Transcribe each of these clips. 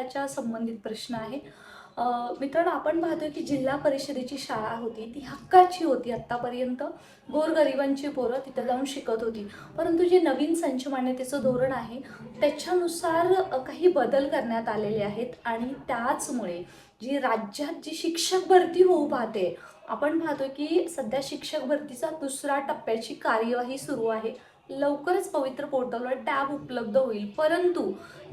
शाळेच्या संबंधित प्रश्न आहे. मित्रांनो, आपण पाहतोय की जिल्हा परिषदेची शाळा होती, ती हक्काची होती. आत्तापर्यंत गोरगरिबांची पोरं तिथं जाऊन शिकत होती. परंतु जे नवीन संच मान्यतेचं धोरण आहे, त्याच्यानुसार काही बदल करण्यात आलेले आहेत आणि त्याचमुळे जी राज्यात जी शिक्षक भरती होऊ पाहते, आपण पाहतो की सध्या शिक्षक भरतीचा दुसऱ्या टप्प्याची कार्यवाही सुरू आहे. लवकरच पवित्र पोर्टलवर टॅब उपलब्ध होईल. परंतु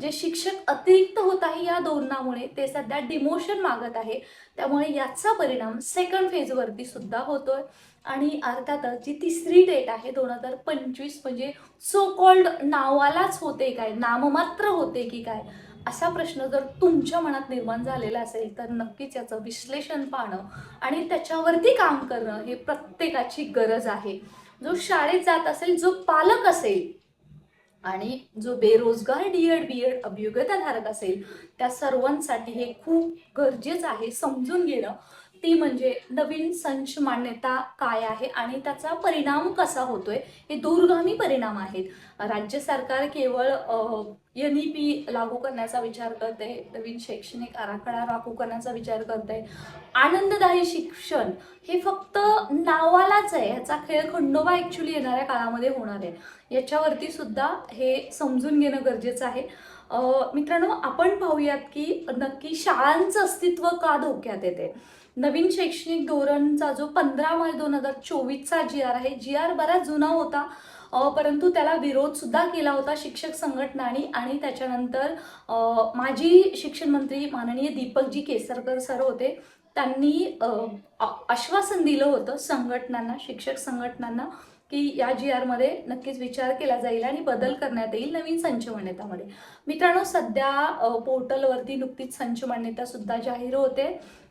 जे शिक्षक अतिरिक्त होत आहे या धोरणामुळे, ते सध्या डिमोशन मागत आहे. त्यामुळे याचा परिणाम सेकंड फेजवरती सुद्धा होतोय. आणि अर्थातच जी तिसरी डेट आहे 2025, म्हणजे सो कॉल्ड नावालाच होते काय, नाममात्र होते की काय, असा प्रश्न जर तुमच्या मनात निर्माण झालेला असेल तर नक्कीच याचं विश्लेषण पाहणं आणि त्याच्यावरती काम करणं हे प्रत्येकाची गरज आहे. जो शाळेत जात असेल, जो पालक असेल आणि जो बेरोजगार डी-एड, बी-एड अभियोग्यताधारक असेल, त्या सर्वांसाठी हे खूप गरजेचं आहे समजून घेणं. ती म्हणजे नवीन संच मान्यता काय आहे आणि त्याचा परिणाम कसा होतोय, हे दूरगामी परिणाम आहेत. राज्य सरकार केवळ NEP लागू करण्याचा विचार करते, नवीन शैक्षणिक आराखडा लागू करण्याचा विचार करते. आनंददायी शिक्षण हे फक्त नावालाच आहे, ह्याचा खेळ खंडोबा ॲक्च्युली येणाऱ्या काळामध्ये होणार आहे. याच्यावरती सुद्धा हे समजून घेणं गरजेचं आहे. मित्रांनो, आपण पाहूयात की नक्की शाळांचं अस्तित्व का धोक्यात येते. नवीन शैक्षणिक धोरणचा जो 15/2024चा GR आहे, GR बराच जुना होता, परंतु त्याला विरोध सुद्धा केला होता शिक्षक संघटनांनी. आणि त्याच्यानंतर माजी शिक्षण मंत्री माननीय दीपकजी केसरकर सर होते, त्यांनी आश्वासन दिलं होतं संघटनांना, शिक्षक संघटनांना, की या GR मध्ये नक्कीच विचार केला जाईल आणि बदल करण्यात येईल नवीन संच मान्यतामध्ये. मित्रांनो, सध्या पोर्टलवरती नुकतीच संच मान्यता सुद्धा जाहीर होते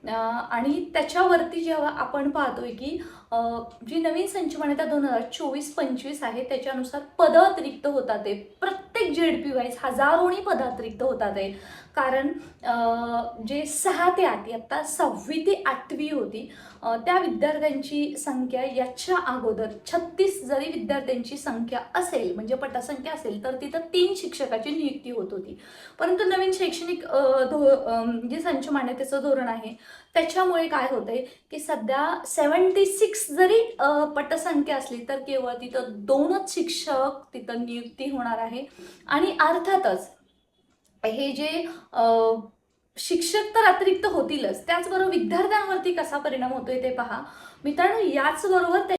आणि त्याच्यावरती जेव्हा आपण पाहतोय की जी नवीन संच मान्यता 2024-25 आहे, त्याच्यानुसार पदं अतिरिक्त होतात आहे. प्रत्येक ZP वाईज हजारोनी पदं अतिरिक्त होतात आहे. कारण जे 6 ते 8, इयत्ता 6वी ते 8वी होती, त्या विद्यार्थ्यांची संख्या याच्या अगोदर 36 जरी विद्यार्थ्यांची संख्या असेल, म्हणजे पटसंख्या असेल, तर तिथं 3 शिक्षकाची नियुक्ती होत होती. परंतु नवीन शैक्षणिक जे संच मान्यतेचं धोरण आहे, त्याच्यामुळे काय होतंय की सध्या 76 जरी पटसंख्या असली, तर केवळ तिथं 2च शिक्षक तिथं नियुक्ती होणार आहे. आणि अर्थातच हे जे शिक्षक तर अतिरिक्त होतीलच, त्याचबरोबर विद्यार्थ्यांवरती कसा परिणाम होतोय ते पहा. मित्रांनो, याचबरोबर